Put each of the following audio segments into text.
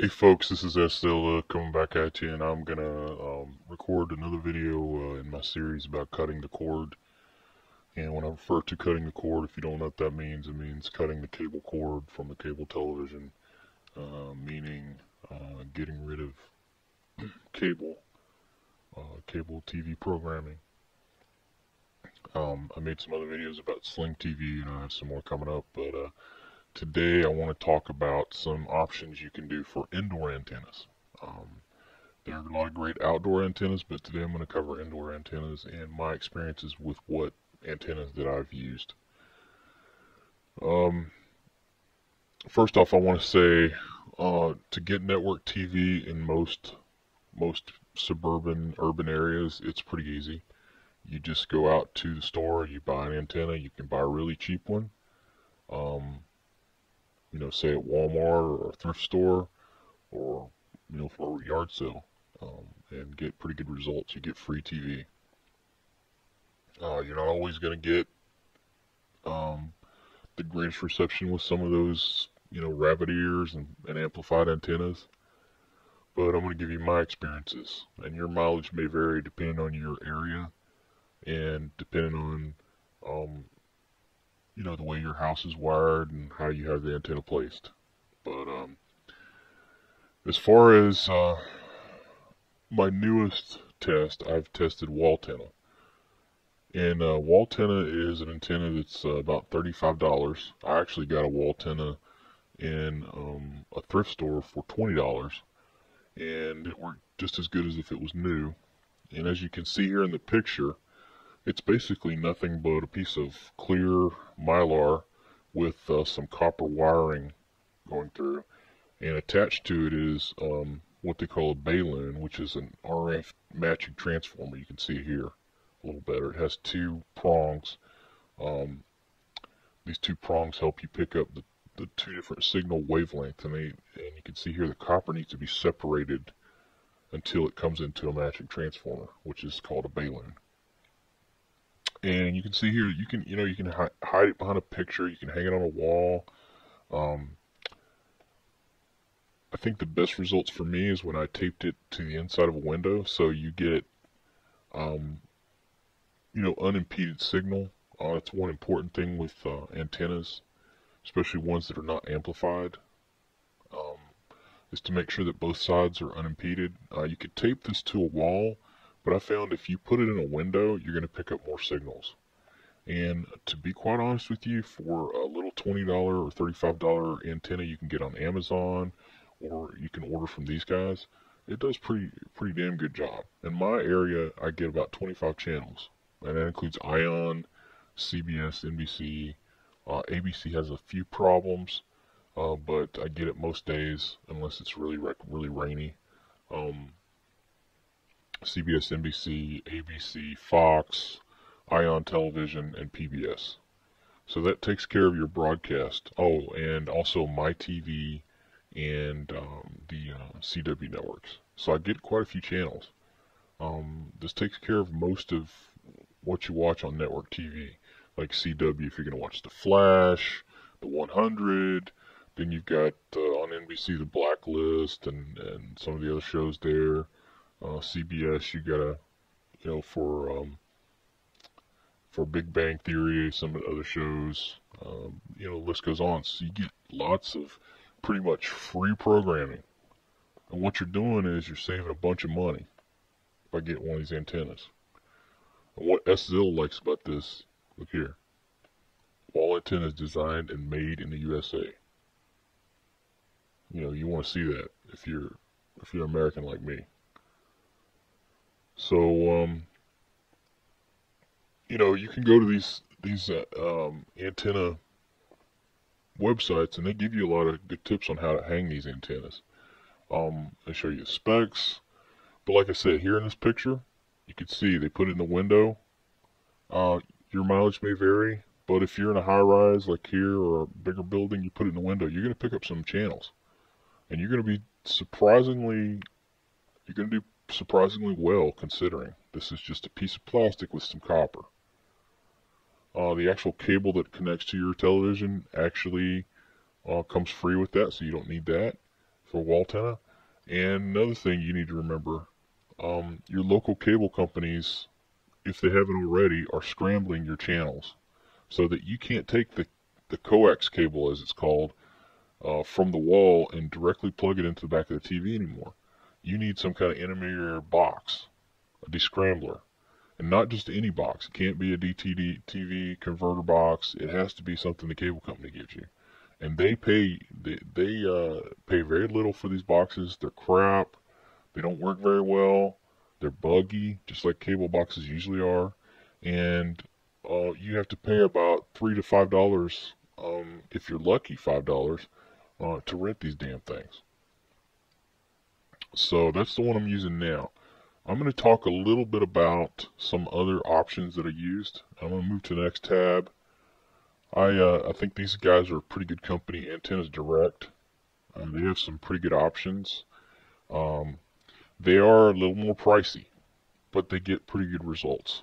Hey folks, this is Estella coming back at you, and I'm gonna record another video in my series about cutting the cord. And when I refer to cutting the cord, if you don't know what that means, it means cutting the cable cord from the cable television, meaning getting rid of cable, cable TV programming. I made some other videos about Sling TV, and I have some more coming up, but today I want to talk about some options you can do for indoor antennas. There are a lot of great outdoor antennas, but today I'm going to cover indoor antennas and my experiences with what antennas that I've used. Um, First off, I want to say to get network TV in most suburban urban areas, it's pretty easy. You just go out to the store, you buy an antenna. You can buy a really cheap one. Say at Walmart or a thrift store, or for a yard sale, and get pretty good results. You get free TV. You're not always going to get um, the greatest reception with some of those, rabbit ears and amplified antennas. But I'm going to give you my experiences, and your mileage may vary depending on your area and depending on, the way your house is wired and how you have the antenna placed. But as far as my newest test, I've tested wall antenna. And wall antenna is an antenna that's about $35. I actually got a wall antenna in a thrift store for $20, and it worked just as good as if it was new. And as you can see here in the picture, it's basically nothing but a piece of clear mylar with some copper wiring going through. And attached to it is what they call a balun, which is an RF matching transformer. You can see it here a little better. It has two prongs. These two prongs help you pick up the two different signal wavelengths, and you can see here the copper needs to be separated until it comes into a matching transformer, which is called a balun. And you can see here, you can hide it behind a picture. You can hang it on a wall. I think the best results for me is when I taped it to the inside of a window, so you get unimpeded signal. That's one important thing with antennas, especially ones that are not amplified, is to make sure that both sides are unimpeded. You could tape this to a wall, but I found if you put it in a window, you're going to pick up more signals. And to be quite honest with you, for a little $20 or $35 antenna you can get on Amazon, or you can order from these guys, it does pretty damn good job. In my area, I get about 25 channels, and that includes ION, CBS, NBC. ABC has a few problems, but I get it most days unless it's really rainy. CBS, NBC, ABC, Fox, ION Television, and PBS. So that takes care of your broadcast. Oh, and also MyTV and the CW networks. So I get quite a few channels. This takes care of most of what you watch on network TV, like CW if you're going to watch The Flash, The 100. Then you've got on NBC The Blacklist and some of the other shows there. CBS you got for Big Bang Theory, some of the other shows. The list goes on. So you get lots of pretty much free programming. And what you're doing is you're saving a bunch of money by getting one of these antennas. And what SZIL likes about this, look here. Wall antennas designed and made in the USA. You want to see that if you're American like me. So you can go to these antenna websites, and they give you a lot of good tips on how to hang these antennas. They show you the specs, but like I said, here in this picture, you can see they put it in the window. Your mileage may vary, but if you're in a high-rise like here or a bigger building, you put it in the window, you're going to pick up some channels, and you're going to do surprisingly well, considering this is just a piece of plastic with some copper. The actual cable that connects to your television actually comes free with that, so you don't need that. for wall antenna. And another thing you need to remember, your local cable companies, if they haven't already, are scrambling your channels so that you can't take the coax cable, as it's called, from the wall and directly plug it into the back of the TV anymore. You need some kind of intermediary box, a descrambler. And not just any box. It can't be a DTD TV converter box. It has to be something the cable company gives you. And they pay pay very little for these boxes. They're crap. They don't work very well. They're buggy, just like cable boxes usually are. And you have to pay about $3 to $5, if you're lucky, $5, to rent these damn things. So that's the one I'm using now. I'm going to talk a little bit about some other options that I used. I'm going to move to the next tab. I think these guys are a pretty good company, Antennas Direct. They have some pretty good options. They are a little more pricey, but they get pretty good results.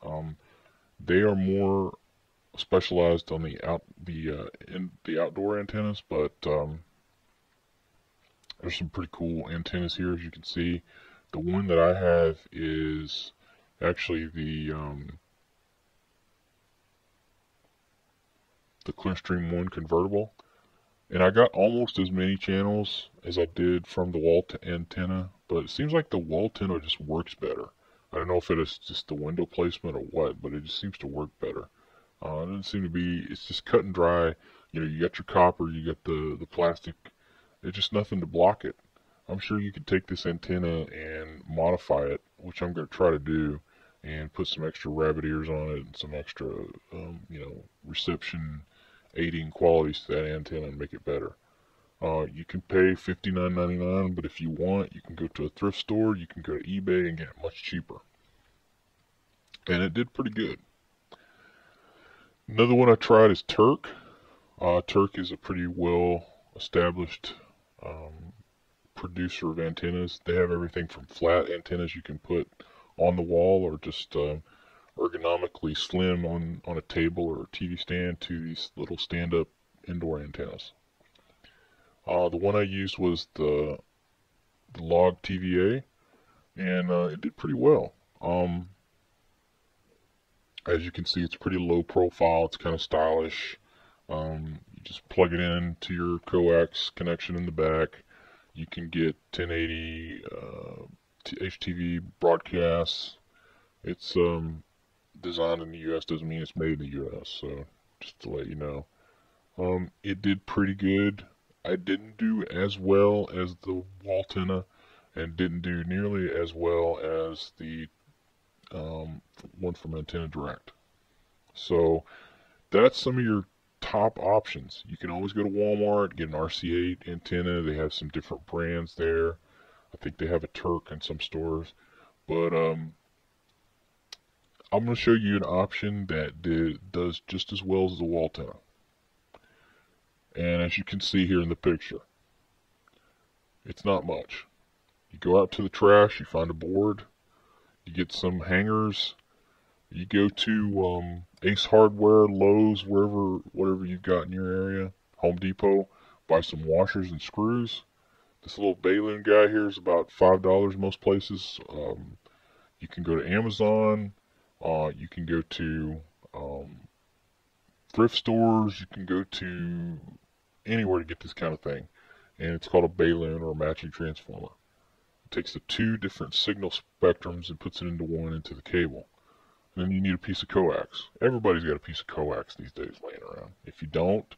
They are more specialized on the outdoor antennas, but there's some pretty cool antennas here, as you can see. The one that I have is actually the Clearstream 1 convertible, and I got almost as many channels as I did from the wall antenna, but it seems like the wall antenna just works better. I don't know if it is just the window placement or what, but it just seems to work better. It doesn't seem to be, it's just cut and dry. You know, you got your copper, you got the plastic, there's just nothing to block it. I'm sure you could take this antenna and modify it, which I'm going to try to do, and put some extra rabbit ears on it and some extra, reception aiding qualities to that antenna and make it better. You can pay $59.99, but if you want, you can go to a thrift store, you can go to eBay and get it much cheaper. And it did pretty good. Another one I tried is Turk. Turk is a pretty well established producer of antennas. They have everything from flat antennas you can put on the wall or just ergonomically slim on a table or a TV stand to these little stand-up indoor antennas. The one I used was the log TVA, and it did pretty well. As you can see, it's pretty low profile. It's kind of stylish. You just plug it in to your coax connection in the back. You can get 1080 HTV broadcasts. It's designed in the U.S. doesn't mean it's made in the U.S. So just to let you know, it did pretty good. I didn't do as well as the wall antenna, and didn't do nearly as well as the one from Antenna Direct. So that's some of your top options. You can always go to Walmart, get an RC8 antenna. They have some different brands there. I think they have a Turk in some stores. But I'm going to show you an option that does just as well as the wall antenna. And as you can see here in the picture, it's not much. You go out to the trash, you find a board, you get some hangers, you go to Ace Hardware, Lowe's, whatever you've got in your area, Home Depot, buy some washers and screws. This little Balloon guy here is about $5 most places. You can go to Amazon, you can go to thrift stores, you can go to anywhere to get this kind of thing. And it's called a Balloon or a matching transformer. It takes the two different signal spectrums and puts it into one into the cable. And then you need a piece of coax. Everybody's got a piece of coax these days laying around. If you don't,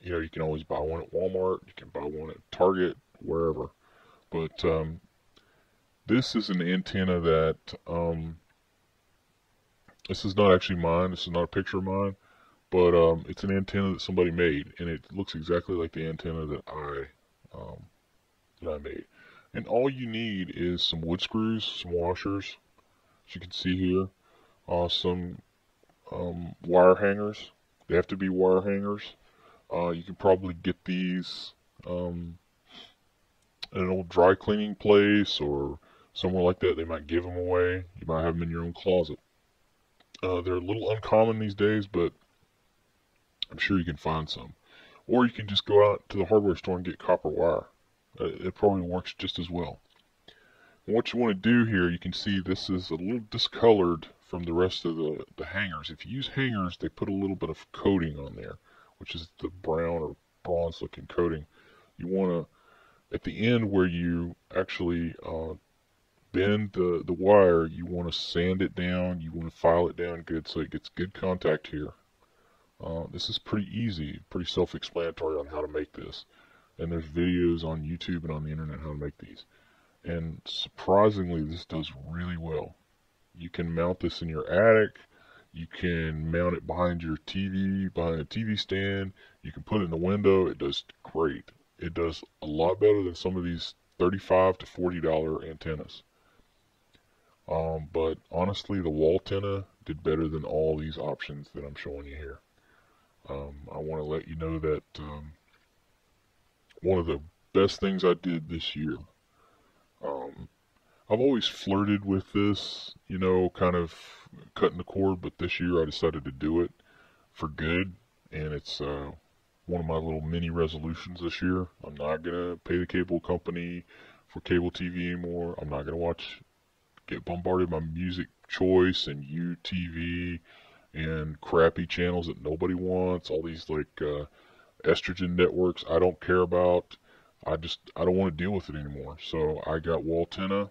you can always buy one at Walmart, you can buy one at Target, wherever. But this is an antenna that, this is not actually mine, this is not a picture of mine, but it's an antenna that somebody made, and it looks exactly like the antenna that I made. And all you need is some wood screws, some washers, as you can see here, some wire hangers. They have to be wire hangers. You can probably get these at an old dry cleaning place or somewhere like that. They might give them away. You might have them in your own closet. They're a little uncommon these days, but I'm sure you can find some. Or you can just go out to the hardware store and get copper wire. It probably works just as well. And what you want to do here, you can see this is a little discolored from the rest of the hangers. If you use hangers, they put a little bit of coating on there, which is the brown or bronze looking coating. You want to, at the end where you actually bend the wire, you want to sand it down, you want to file it down good so it gets good contact here. This is pretty easy, pretty self-explanatory on how to make this. And there's videos on YouTube and on the internet how to make these. And surprisingly, this does really well. You can mount this in your attic. You can mount it behind your TV, behind a TV stand. You can put it in the window. It does great. It does a lot better than some of these $35 to $40 antennas. But honestly, the wall antenna did better than all these options that I'm showing you here. I want to let you know that one of the best things I did this year. I've always flirted with this, you know, kind of cutting the cord, but this year I decided to do it for good, and it's one of my little mini resolutions this year. I'm not going to pay the cable company for cable TV anymore. I'm not going to get bombarded by music choice and UTV and crappy channels that nobody wants, all these like estrogen networks I don't care about. I don't want to deal with it anymore. So I got wall antenna.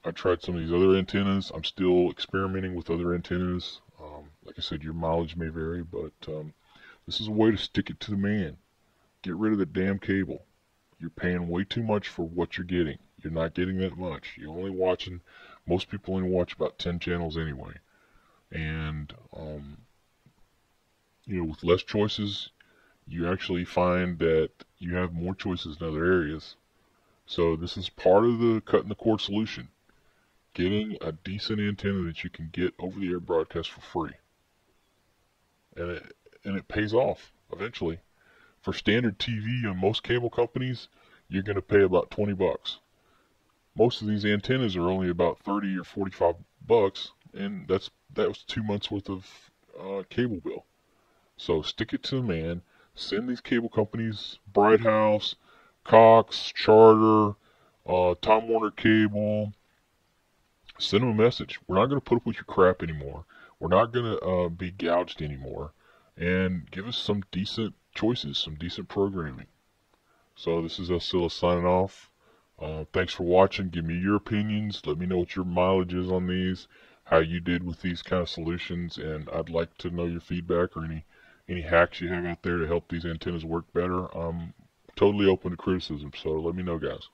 I tried some of these other antennas. I'm still experimenting with other antennas. Like I said, your mileage may vary, but this is a way to stick it to the man. Get rid of the damn cable. You're paying way too much for what you're getting. You're not getting that much. You're only watching, most people only watch about 10 channels anyway. And, you know, with less choices, you actually find that you have more choices in other areas. So this is part of the cutting the cord solution. Getting a decent antenna that you can get over the air broadcast for free. And it pays off eventually. For standard TV on most cable companies, you're going to pay about 20 bucks. Most of these antennas are only about 30 or 45 bucks, and that was 2 months worth of cable bill. So stick it to the man. Send these cable companies, Bright House, Cox, Charter, Time Warner Cable, send them a message. We're not going to put up with your crap anymore. We're not going to be gouged anymore. And give us some decent choices, some decent programming. So this is Asila signing off. Thanks for watching. Give me your opinions. Let me know what your mileage is on these, how you did with these kind of solutions, and I'd like to know your feedback or any hacks you have out there to help these antennas work better. I'm totally open to criticism, so let me know, guys.